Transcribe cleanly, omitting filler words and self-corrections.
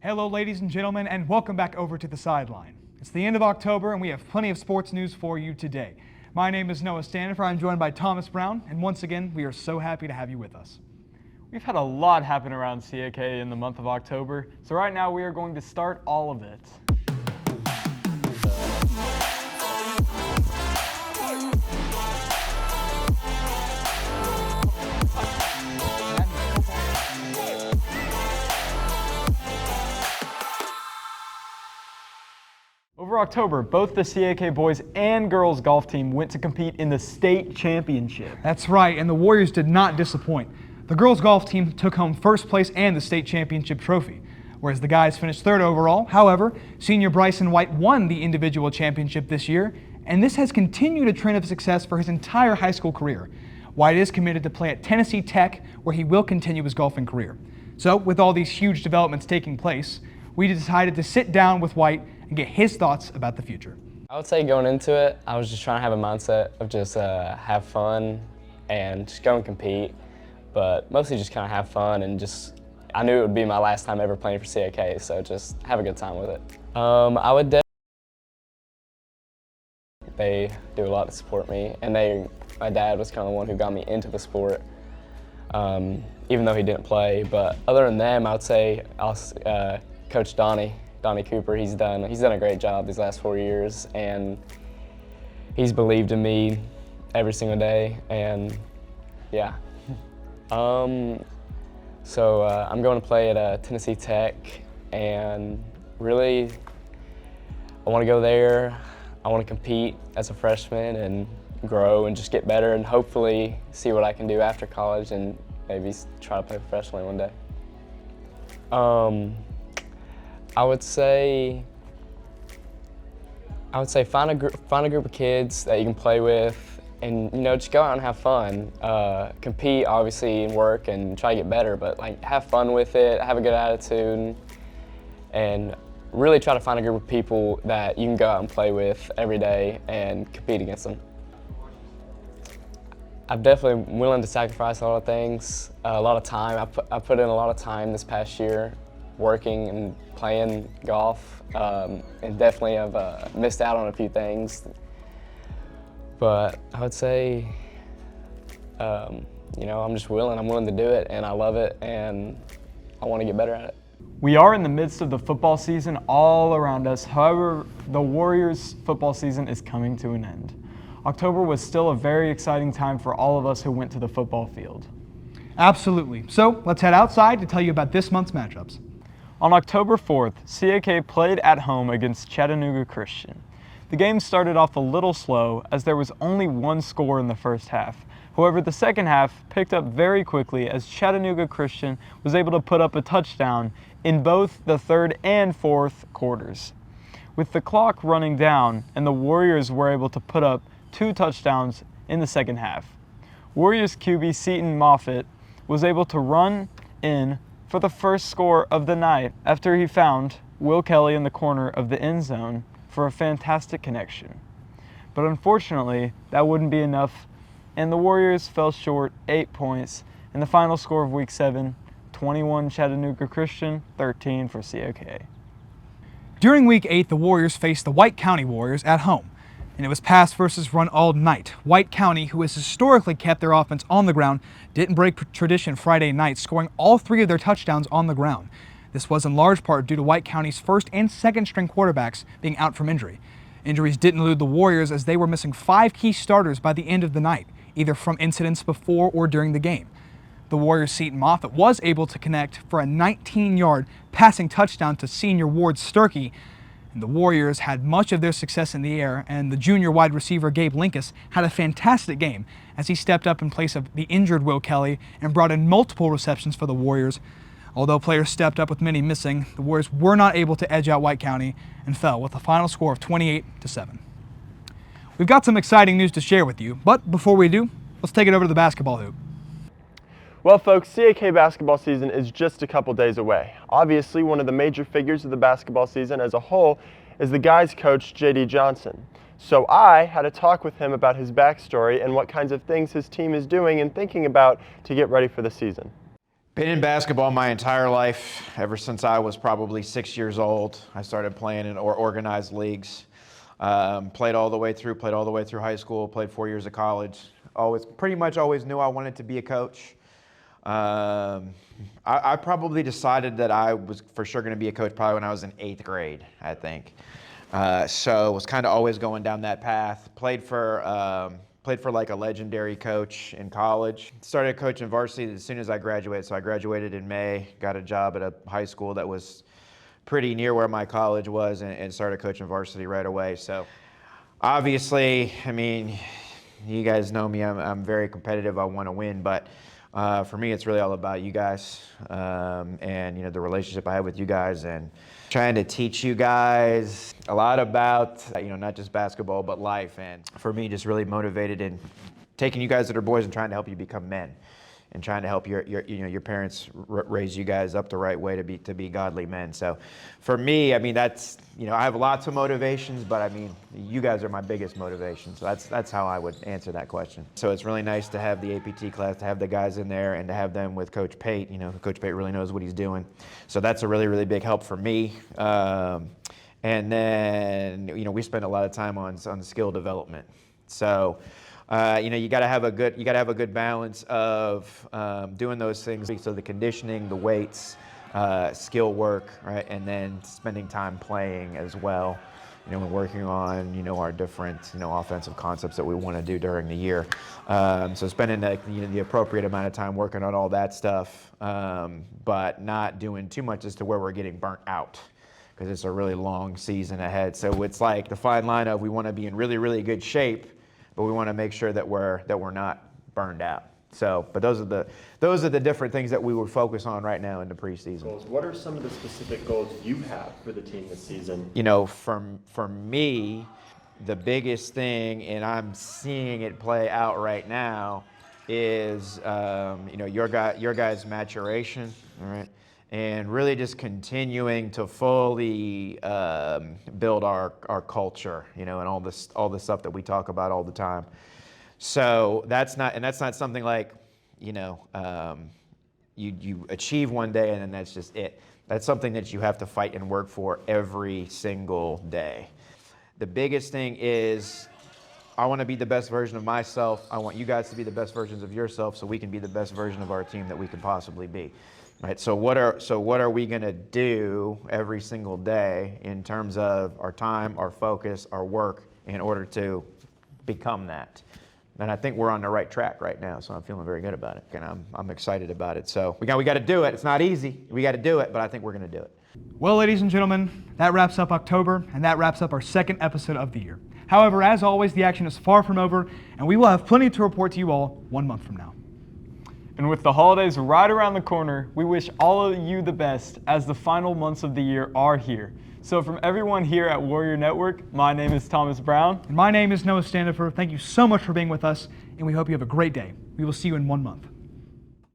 Hello ladies and gentlemen, and welcome back over to the Sideline. It's the end of October and we have plenty of sports news for you today. My name is Noah Stanifer. I'm joined by Thomas Brown, and once again we are so happy to have you with us. We've had a lot happen around CAK in the month of October, so right now we are going to start all of it. Over October, both the CAK boys and girls golf team went to compete in the state championship. That's right, and the Warriors did not disappoint. The girls golf team took home first place and the state championship trophy, whereas the guys finished third overall. However, senior Bryson White won the individual championship this year, and this has continued a trend of success for his entire high school career. White is committed to play at Tennessee Tech, where he will continue his golfing career. So, with all these huge developments taking place, we decided to sit down with White and get his thoughts about the future. I would say going into it, I was just trying to have a mindset of just have fun and just go and compete, but mostly just kind of have fun and just, I knew it would be my last time ever playing for CAK, so just have a good time with it. I would definitely, they do a lot to support me, and my dad was kind of the one who got me into the sport, even though he didn't play, but other than them, I would say Coach Donnie Cooper, he's done a great job these last 4 years, and he's believed in me every single day, and yeah. So I'm going to play at Tennessee Tech, and really I want to go there. I want to compete as a freshman and grow and just get better and hopefully see what I can do after college and maybe try to play professionally one day. I would say find a group of kids that you can play with, and just go out and have fun. Compete obviously and work and try to get better, but like have fun with it, have a good attitude, and really try to find a group of people that you can go out and play with every day and compete against them. I'm definitely willing to sacrifice a lot of things, a lot of time. I put in a lot of time this past year working and playing golf, and definitely have missed out on a few things. But I would say, I'm just willing. I'm willing to do it, and I love it, and I want to get better at it. We are in the midst of the football season all around us. However, the Warriors' football season is coming to an end. October was still a very exciting time for all of us who went to the football field. Absolutely. So let's head outside to tell you about this month's matchups. On October 4th, CAK played at home against Chattanooga Christian. The game started off a little slow as there was only one score in the first half. However, the second half picked up very quickly as Chattanooga Christian was able to put up a touchdown in both the third and fourth quarters. With the clock running down, and the Warriors were able to put up 2 touchdowns in the second half. Warriors QB Seton Moffitt was able to run in for the first score of the night after he found Will Kelly in the corner of the end zone for a fantastic connection. But unfortunately, that wouldn't be enough, and the Warriors fell short 8 points in the final score of Week 7, 21 Chattanooga Christian, 13 for CAK. During Week 8, the Warriors faced the White County Warriors at home, and it was pass versus run all night. White County, who has historically kept their offense on the ground, didn't break tradition Friday night, scoring all 3 of their touchdowns on the ground. This was in large part due to White County's first and second string quarterbacks being out from injury. Injuries didn't elude the Warriors as they were missing 5 key starters by the end of the night, either from incidents before or during the game. The Warriors' Seton Moffitt was able to connect for a 19-yard passing touchdown to senior Ward Sturkey, and the Warriors had much of their success in the air, and the junior wide receiver Gabe Linkus had a fantastic game as he stepped up in place of the injured Will Kelly and brought in multiple receptions for the Warriors. Although players stepped up with many missing, the Warriors were not able to edge out White County and fell with a final score of 28-7. We've got some exciting news to share with you, but before we do, let's take it over to the basketball hoop. Well folks, CAK basketball season is just a couple days away. Obviously, one of the major figures of the basketball season as a whole is the guys coach, J.D. Johnson. So I had a talk with him about his backstory and what kinds of things his team is doing and thinking about to get ready for the season. Been in basketball my entire life, ever since I was probably 6 years old. I started playing in organized leagues. Played all the way through high school, played 4 years of college. Pretty much always knew I wanted to be a coach. I probably decided that I was for sure going to be a coach probably when I was in 8th grade, I think. So was kind of always going down that path. Played for like a legendary coach in college. Started coaching varsity as soon as I graduated. So I graduated in May, got a job at a high school that was pretty near where my college was, and started coaching varsity right away. So obviously, I mean, you guys know me, I'm very competitive, I want to win, but for me, it's really all about you guys, and the relationship I have with you guys, and trying to teach you guys a lot about not just basketball but life. And for me, just really motivated in taking you guys that are boys and trying to help you become men, and trying to help your parents raise you guys up the right way to be godly men. So for me, I mean, that's I have lots of motivations, but I mean, you guys are my biggest motivation. So that's how I would answer that question. So it's really nice to have the APT class, to have the guys in there, and to have them with Coach Pate. Coach Pate really knows what he's doing. So that's a really, really big help for me. And then we spend a lot of time on skill development. So you got to have a good balance of doing those things. So the conditioning, the weights, skill work, right, and then spending time playing as well. And working on our different offensive concepts that we want to do during the year. So spending the appropriate amount of time working on all that stuff, but not doing too much as to where we're getting burnt out, because it's a really long season ahead. So it's like the fine line of, we want to be in really, really good shape, but we want to make sure that we're not burned out. So, but those are the different things that we would focus on right now in the preseason. Goals. What are some of the specific goals you have for the team this season? For me, the biggest thing, and I'm seeing it play out right now, is your guys' maturation, all right, and really just continuing to fully build our culture, and all the stuff that we talk about all the time. So that's not something like you achieve one day and then that's just it. That's something that you have to fight and work for every single day. The biggest thing is, I want to be the best version of myself. I want you guys to be the best versions of yourself, so we can be the best version of our team that we can possibly be. Right? So what are we going to do every single day in terms of our time, our focus, our work, in order to become that? And I think we're on the right track right now, so I'm feeling very good about it, and I'm excited about it. So we got to do it. It's not easy. We got to do it, but I think we're going to do it. Well, ladies and gentlemen, that wraps up October, and that wraps up our second episode of the year. However, as always, the action is far from over, and we will have plenty to report to you all 1 month from now. And with the holidays right around the corner, we wish all of you the best as the final months of the year are here. So from everyone here at Warrior Network, my name is Thomas Brown. And my name is Noah Standifer. Thank you so much for being with us, and we hope you have a great day. We will see you in 1 month.